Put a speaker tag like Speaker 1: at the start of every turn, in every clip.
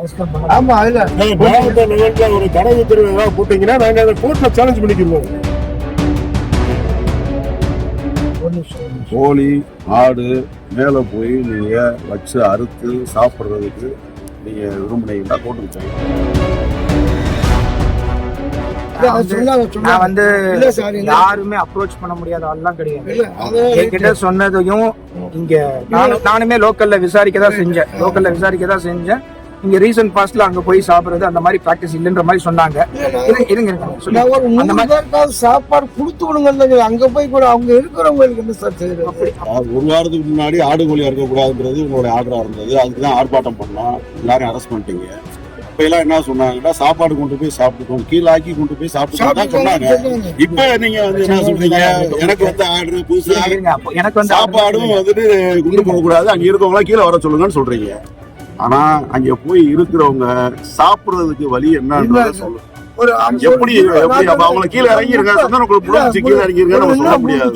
Speaker 1: ஆமா அதுல
Speaker 2: மாவட்ட லெவல்ல ஒரு தடை உத்தரவு ஏதாவது போட்டீங்கன்னா நாங்க அதை கோர்ட்ல சேலஞ்ச் பண்ணிக்கிடுவோம்.
Speaker 3: கோழி ஆடு மேல போய் நீங்க வச்சு அறுத்து சாப்பிடுறதுக்கு நீங்க விரும்பினீங்கன்னா கோர்ட்டுக்கு
Speaker 1: நான் வந்து யாருமே அப்ரோச் பண்ண முடியாத ஆள்லாம் கிடையாது. என்கிட்ட சொன்னதையும் இங்க நானுமே லோக்கல்ல விசாரிக்க தான் செஞ்சேன். இங்க ரீசன்ட் பாஸ்ட்ல அங்க போய் சாப்பிடுறது அந்த மாதிரி பிராக்டிஸ் இல்லைன்ற மாதிரி சொன்னாங்க.
Speaker 4: சாப்பாடு கொடுத்து விடுங்க. அங்க போய் கூட அவங்க இருக்கிறவங்களுக்கு என்ன சார் செய்யறது?
Speaker 3: ஒரு வாரத்துக்கு முன்னாடி ஆடு கோழி அறுக்கக்கூடாதுன்றது உங்களுடைய ஆர்டரா இருந்தது. அதுக்குதான் ஆர்ப்பாட்டம் பண்ணோம். எல்லாரும் அரெஸ்ட் பண்ணிட்டீங்க. இப்ப எல்லாம் என்ன சொன்னாங்கன்னா சாப்பாடு கொண்டு போய் சாப்பிட்டுக்கோங்க, கீழாக்கி கொண்டு போய் சாப்பிட்டு சொன்னாங்க. இப்ப நீங்க வந்து என்ன சொல்றீங்க? எனக்கு வந்து ஆர்டர் புதுசா எனக்கு வந்து சாப்பாடும் வந்துட்டு கொண்டு போக கூடாது, அங்க இருக்கவங்களா கீழே வர சொல்லுங்கன்னு சொல்றீங்க. ஆனா அங்க போய் இருக்கிறவங்க சாப்பிடுறதுக்கு வழி என்னன்றத சொல்லுங்க. எப்படி அவங்களை கீழே இறங்கிருங்க, கீழே இறங்கிருங்க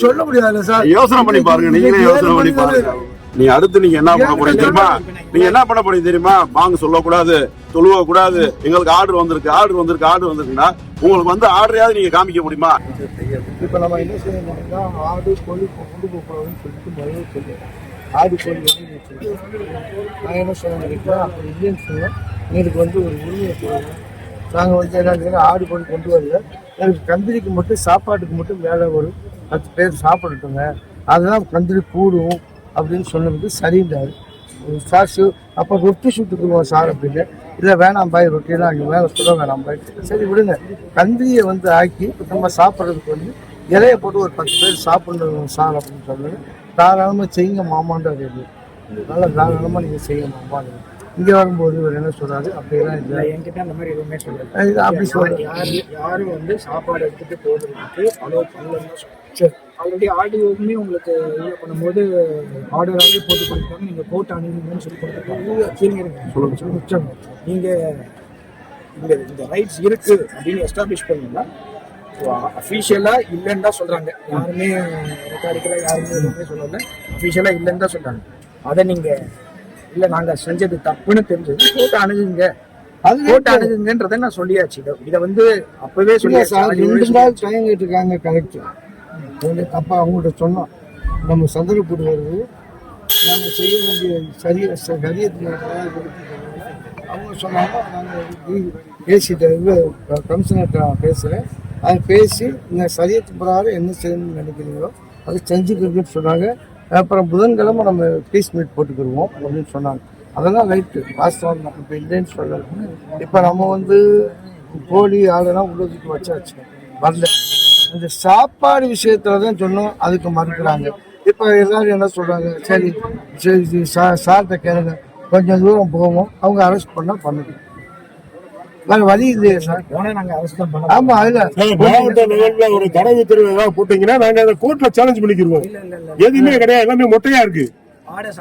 Speaker 3: சொல்ல முடியாது சார். யோசனை பண்ணி பாருங்க, நீங்களே யோசனை பண்ணி பாருங்க. நீ அடுத்து நீங்க என்ன பண்ண போறீங்க தெரியுமா? நீங்க என்ன பண்ண போறீங்க தெரியுமா? வாங்க சொல்லக்கூடாது, தொழுவ கூடாது, எங்களுக்கு ஆர்டர் வந்திருக்குன்னா உங்களுக்கு வந்து ஆர்டரையாவது நீங்க காமிக்க முடியுமா?
Speaker 4: இப்ப நம்ம என்ன செய்யணும்னா ஆடு கோழி கொண்டு போகக்கூடாதுன்னு சொல்லிட்டு முதல்ல சொல்லுவோம். ஆடு கோழி நான் என்ன சொன்னேன், அப்படி இல்லைன்னு சொன்னேன். எங்களுக்கு வந்து ஒரு உரிமையை சொல்லுவோம். நாங்கள் வந்து என்ன ஆடு கோழி கொண்டு வரல, எனக்கு கந்திரிக்கு மட்டும் சாப்பாட்டுக்கு மட்டும் வேலை ஒரு 10 பேர் சாப்பிடட்டுங்க, அதுதான் கந்திரி கூடும் அப்படின்னு சொன்னதுக்கு சரின்றாரு சார். அப்போ ரொட்டி சுட்டுக்குவோம் சார் அப்படின்னு. இல்லை வேணாம் பாய், ரொட்டியெல்லாம் அங்கே மேலே சொல்ல வேணாம் பாய். சரி விடுங்க, கந்திரியை வந்து ஆக்கி நம்ம சாப்பிட்றதுக்கு வந்து இலையை போட்டு ஒரு 10 பேர் சாப்பிடணும் சார் அப்படின்னு சொன்னது. தாராளமாக செய்யுங்க மாமான்றது. நல்லா தாராளமாக நீங்கள் செய்யுங்க மாமான்னு. இங்கே வரும்போது இவர் என்ன சொல்றாரு, அப்படியெல்லாம் இல்லை
Speaker 1: என்கிட்ட அந்த மாதிரி எதுவுமே சொல்றாரு.
Speaker 4: அப்படி சொல்றாரு.
Speaker 1: யாரும் வந்து சாப்பாடு எடுத்துட்டு போகிறதுக்கு அலோ பண்ணலன்னு சரி. ஆல்ரெடி ஆடியோவுமே உங்களுக்கு இது பண்ணும்போது ஆர்டராகவே போட்டு கொடுத்தாங்க. நீங்கள் கோர்ட் அணுகுங்கன்னு சொல்லி கொடுத்துருக்காங்க. நீங்கள் இந்த ரைட்ஸ் இருக்கு அப்படின்னு எஸ்டாப்ளிஷ் பண்ணீங்கன்னா அஃபீஷியலாக இல்லைன்னு தான் சொல்கிறாங்க. யாருமே ரெக்கார்டிக்கலாக யாருமே எதுவுமே சொல்லலை, அஃபீஷியலாக இல்லைன்னு தான் சொல்கிறாங்க. அதை நீங்கள் இல்லை நாங்கள் செஞ்சது தப்புன்னு தெரிஞ்சது கோர்ட் அணுகுங்கன்றதை நான் சொல்லியாச்சு. இதை வந்து அப்பவே
Speaker 4: சொல்லியாச்சு. கரெக்ட் தப்பா அவங்கள்ட்ட சொன்னோம். நம்ம சந்தனப்பூர் வருது, நம்ம செய்ய வேண்டிய சரியத்துக்கு அவங்க சொன்னாங்க. நாங்கள் பேசிட்டு கமிஷனர்கிட்ட பேசுகிறேன். அதை பேசி இந்த சரியத்து பிரகாரம் என்ன செய்யணும்னு நினைக்கிறீங்களோ அதை செஞ்சுக்கிறதுன்னு சொன்னாங்க. அப்புறம் புதன்கிழமை நம்ம பீஸ் மீட் போட்டுக்கிடுவோம் அப்படின்னு சொன்னாங்க. அதெல்லாம் ரைட்டு, வாஸ்தவம் தான். இப்போ இல்லைன்னு சொல்லலை. இப்போ நம்ம வந்து கோழி ஆடெல்லாம் உள்ளதுக்கு வச்சாச்சு, வரல. இந்த சாப்பாடு விஷயத்துல தான் சொன்னோம், அதுக்கு மறுக்கிறாங்க. இப்போ எல்லாரும் என்ன சொல்றாங்க, சரி சரி சார்கிட்ட கேளுங்க, கொஞ்சம் தூரம் போவோம், அவங்க அரெஸ்ட் பண்ணா பண்ணுவோம். வேற வழி இல்லையே சார், போனா நாங்க அரெஸ்ட் தான் பண்ணோம். ஆமா, இல்ல
Speaker 2: மாவட்ட லெவல்ல ஒரு தடை உத்தரவு ஏதாவது போட்டீங்கன்னா நாங்க அதை கோர்ட்ல சேலஞ்ச் பண்ணிக்கிடுவோம். எதுவுமே கிடையாது, எல்லாமே மொட்டையா இருக்கு.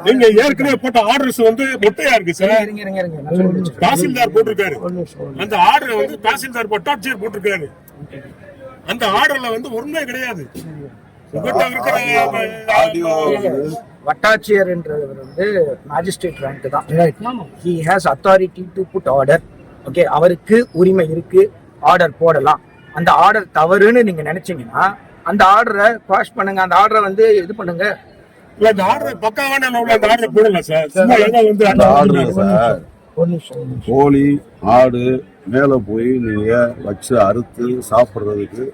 Speaker 2: நீங்க ஏற்கனவே போட்ட ஆர்டர்ஸ் வந்து மொட்டையா இருக்கு சார். தாசில்தார் போட்டிருக்காரு, அந்த ஆர்டர் வந்து தாசில்தார் வட்டாட்சியர் போட்டிருக்காரு. அந்த ஆர்டர்ல வந்து உண்மை கிடையாது.
Speaker 1: வட்டாட்சியர் என்றவர் வந்து மேஜிஸ்ட்ரேட் ரேங்க் தான். He has authority to put order. Okay, அவருக்கு உரிமை இருக்கு, ஆர்டர் போடலாம். அந்த ஆர்டர் தவறுன்னு நீங்க நினைச்சீங்கன்னா அந்த ஆர்டரை குவாஷ் பண்ணுங்க, அந்த ஆர்டரை வந்து இது பண்ணுங்க.
Speaker 2: அந்த ஆர்டர் பக்காவான அந்த ஆர்டர் போடல சார். சும்மா ஏதோ வந்து அந்த ஆர்டர் சார்.
Speaker 3: கோழி ஆடு மேல போய் நீங்க வச்சு அறுத்து சாப்பிடுறதுக்கு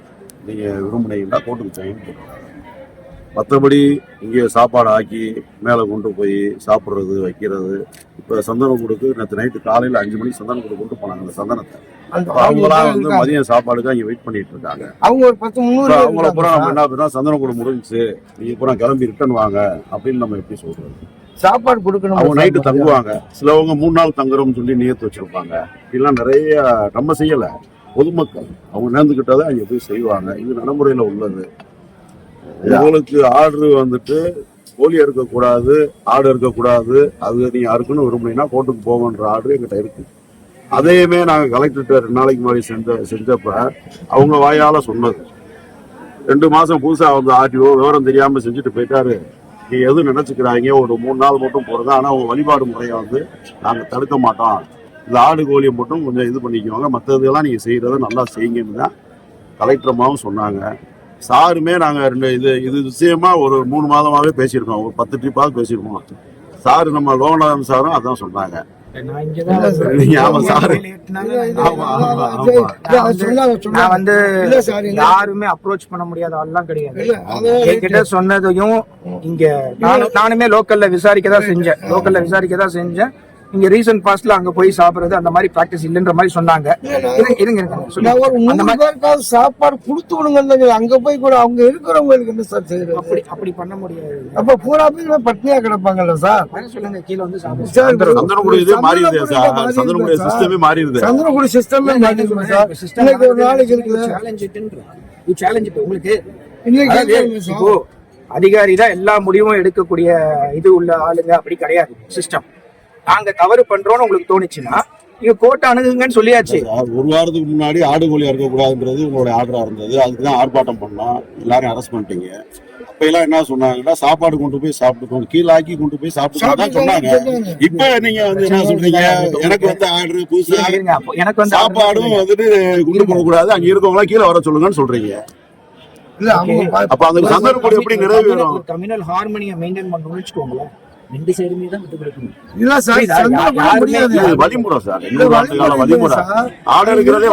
Speaker 3: நீங்க விரும்பினீங்கன்னா கோர்ட்டுக்கு சைன். மற்றபடி இங்கே சாப்பாடு ஆக்கி மேலே கொண்டு போய் சாப்பிட்றது வைக்கிறது. இப்போ சந்தனக்கூடுக்கு நேற்று நைட்டு காலையில் 5 மணிக்கு சந்தனக்கூடு கொண்டு போனாங்க. அந்த சந்தனத்தை அவங்களாம் வந்து மதியம் சாப்பாடுக்கு அங்கே வெயிட் பண்ணிட்டு இருக்காங்க. அவங்கள பூரா நம்ம என்ன பண்ணா, சந்தனக்கூடு முடிஞ்சிச்சு, நீங்க பூரா கிளம்பி ரிட்டர்ன் வாங்க அப்படின்னு நம்ம எப்படி சொல்றது?
Speaker 4: சாப்பாடு கொடுக்கணும்.
Speaker 3: அவங்க நைட்டு தங்குவாங்க, சிலவங்க 3 நாள் தங்குறோம்னு சொல்லி நியத்து வச்சிருப்பாங்க. இதெல்லாம் நிறைய நம்ம செய்யலை, பொதுமக்கள் அவங்க நேர்ந்துக்கிட்டதை அங்கே போய் செய்வாங்க. இது நடைமுறையில் உள்ளது. உங்களுக்கு ஆர்டர் வந்துட்டு கோழி இருக்கக்கூடாது, ஆடு இருக்கக்கூடாது, அது நீ யாருக்குன்னு விரும்புனீங்கன்னா கோர்ட்டுக்கு போகன்ற ஆர்டர் எங்கிட்ட இருக்கு. அதையுமே நாங்கள் கலெக்டர்கிட்ட 2 நாளைக்கு முன்னாடி செஞ்சப்ப அவங்க வாயால சொன்னது. 2 மாசம் புதுசா வந்து ஆர்டிஓ விவரம் தெரியாம செஞ்சுட்டு போயிட்டாரு. நீ எதுவும் நினைச்சுக்கிறாங்க, ஒரு 3 நாள் மட்டும் போறது, ஆனா அவங்க வழிபாடு முறையை வந்து நாங்க தடுக்க மாட்டோம், இந்த ஆடு கோழியை மட்டும் கொஞ்சம் இது பண்ணிக்குவாங்க, மற்றதெல்லாம் நீங்க செய்யறத நல்லா செய்யுங்கன்னு தான் கலெக்டர்மாவும் சொன்னாங்க. சாருமே நாங்க இது விஷயமா ஒரு 3 மாதமாவே பேசியிருக்கோம், ஒரு 10 ட்ரிப்பாவது பேசியிருக்கோம். சாரு நம்ம லோகநாதன் சாரும் அதான் சொன்னாங்க.
Speaker 1: நான் இங்கதான்
Speaker 3: ஆமா சாரு, ஆமா ஆமா ஆமா.
Speaker 1: நான் வந்து யாருமே அப்ரோச் பண்ண முடியாத ஆள்லாம் கிடையாது. என்கிட்ட சொன்னதையும் இங்க நானுமே லோக்கல்ல விசாரிக்கதான் செஞ்சேன். இங்க ரீசன்ட் பாஸ்ட்ல அங்க போய் சாப்பிடுறது அந்த மாதிரி பிராக்டிஸ் இல்லன்ற மாதிரி சொன்னாங்க.
Speaker 4: சாப்பாடு கொடுத்து விடுங்க, அங்க போய் கூட அவங்க இருக்கிறவங்களுக்கு என்ன சார் செய்யறது?
Speaker 1: அப்படி பண்ண முடியாது.
Speaker 4: அப்ப பூரா பேர் பட்னியா கிடப்பாங்கல்ல சார்?
Speaker 1: சொல்லுங்க, கீழே வந்து
Speaker 3: சந்திரகுடி இது மாறிடுது சார், சந்திரகுடி சிஸ்டமே மாறிடுது.
Speaker 4: சந்திரகுடி சிஸ்டமே மாறிடுது சார். இன்னைக்கு ஒரு நாளைக்கு
Speaker 1: சேலஞ்ச் உங்களுக்கு இப்போ அதிகாரி தான் எல்லா முடிவும் எடுக்கக்கூடிய இது உள்ள ஆளுங்க அப்படி கிடையாது சிஸ்டம். நாங்க தவறு பண்றோம்னு உங்களுக்கு தோணுச்சுன்னா நீங்க கோர்ட் அணுகுங்கன்னு சொல்லியாச்சு.
Speaker 3: ஒரு வாரத்துக்கு முன்னாடி ஆடு கோழி இருக்கக்கூடாதுன்றது உங்களுடைய ஆர்டரா இருந்தது, அதுக்குதான் ஆர்ப்பாட்டம் பண்ணோம், எல்லாரும் அரெஸ்ட் பண்ணிட்டீங்க. அப்ப எல்லாம் என்ன சொன்னாங்கன்னா சாப்பாடு கொண்டு போய் சாப்பிட்டு கீழாக்கி கொண்டு போய் சாப்பிட்டு சொன்னாங்க. இப்ப நீங்க வந்து என்ன சொல்றீங்க, எனக்கு வந்து ஆர்டர் புதுசா
Speaker 1: எனக்கு வந்து
Speaker 3: சாப்பாடும் வந்துட்டு கொண்டு போக கூடாது, அங்க இருக்கவங்களா கீழே வர சொல்லுங்கன்னு சொல்றீங்க. அப்ப அந்த சந்தர்ப்பம் எப்படி நிறைவேறும்?
Speaker 1: கம்யூனல் ஹார்மோனியை மெயின்டைன் பண்ணணும்னு வச்சுக்கோங்களேன். 2 சைடுமே தான் விட்டு கொடுக்கணும்.
Speaker 4: இல்ல சார்,
Speaker 3: வழிமுறை சார், வழிமுறை ஆர்டர் இருக்கிறதே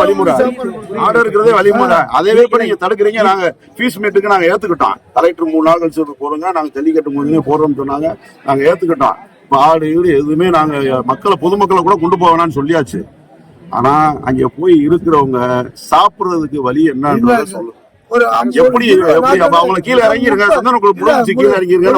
Speaker 3: வழிமுறை. அதே இப்ப நீங்க தடுக்கிறீங்க. நாங்க ஃபீஸ் மீட்டுக்கு நாங்க ஏத்துக்கிட்டோம். கலெக்டர் 3 நாள் கழிச்சு போறோங்க, நாங்க ஜல்லிக்கட்டு முடிஞ்சே போறோம்னு சொன்னாங்க, நாங்க ஏத்துக்கிட்டோம். இப்ப ஆடு எதுவுமே நாங்க பொதுமக்களை கூட கொண்டு போவேனான்னு சொல்லியாச்சு. ஆனா அங்க போய் இருக்கிறவங்க சாப்பிடுறதுக்கு வழி என்னன்னு சொல்லு. எப்படி அவங்க கீழே இறங்கிருங்க, சந்தனக்குடி கீழே இறங்கிருங்க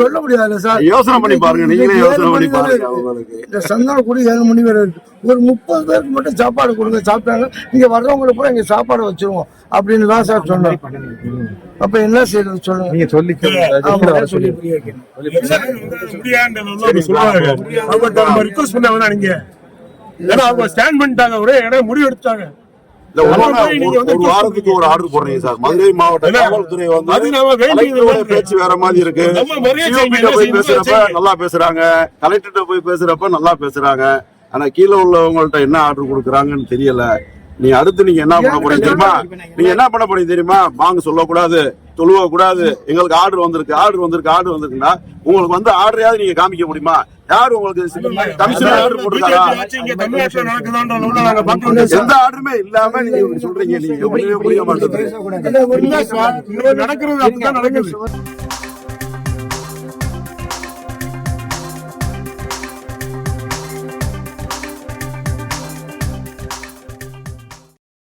Speaker 4: சொல்ல முடியாது சார்.
Speaker 3: யோசனை பண்ணி பாருங்க, நீங்களே யோசனை பண்ணி பாருங்க. அவங்களுக்கு
Speaker 4: இந்த சந்தனக்குடி 7 மணி வரை இருக்கு. ஒரு 30 பேருக்கு மட்டும் சாப்பாடு கொடுங்க, சாப்பிட்டாங்க நீங்க வர்றவங்களை கூட இங்க சாப்பாடு வச்சிருவோம் அப்படின்னு தான் சார் சொன்னோம். அப்ப என்ன செய்யறது சொல்லுங்க, நீங்க சொல்லி
Speaker 2: ரிக்வெஸ்ட் பண்ண நீங்க அவங்க ஸ்டாண்ட் பண்ணிட்டாங்க, ஒரே இடம் முடிவு எடுத்தாங்க.
Speaker 3: ஒரு வாரத்துக்கு ஒரு ஆர்டர் போடுறீங்க சார். மதுரை மாவட்ட காவல்துறை வந்து பேச்சு வேற மாதிரி இருக்கு. போய் பேசுறப்ப நல்லா பேசுறாங்க, கலெக்டர்கிட்ட போய் பேசுறப்ப நல்லா பேசுறாங்க. ஆனா கீழே உள்ளவங்கள்ட்ட என்ன ஆர்டர் கொடுக்குறாங்கன்னு தெரியல. நீ அடுத்து நீங்க என்ன பண்ண போறீங்க தெரியுமா? வாங்க சொல்லக்கூடாது, தொழுவ கூடாது, எங்களுக்கு ஆர்டர் வந்திருக்குன்னா உங்களுக்கு வந்து ஆர்டரையாவது நீங்க காமிக்க முடியுமா? யாரு உங்களுக்கு கமிஷனர் ஆர்டர் போட்டுருக்காரா? எந்த ஆர்டருமே இல்லாம நீங்க சொல்றீங்க, நீங்க புரிய மாட்டேங்குது.
Speaker 2: நடக்கிறது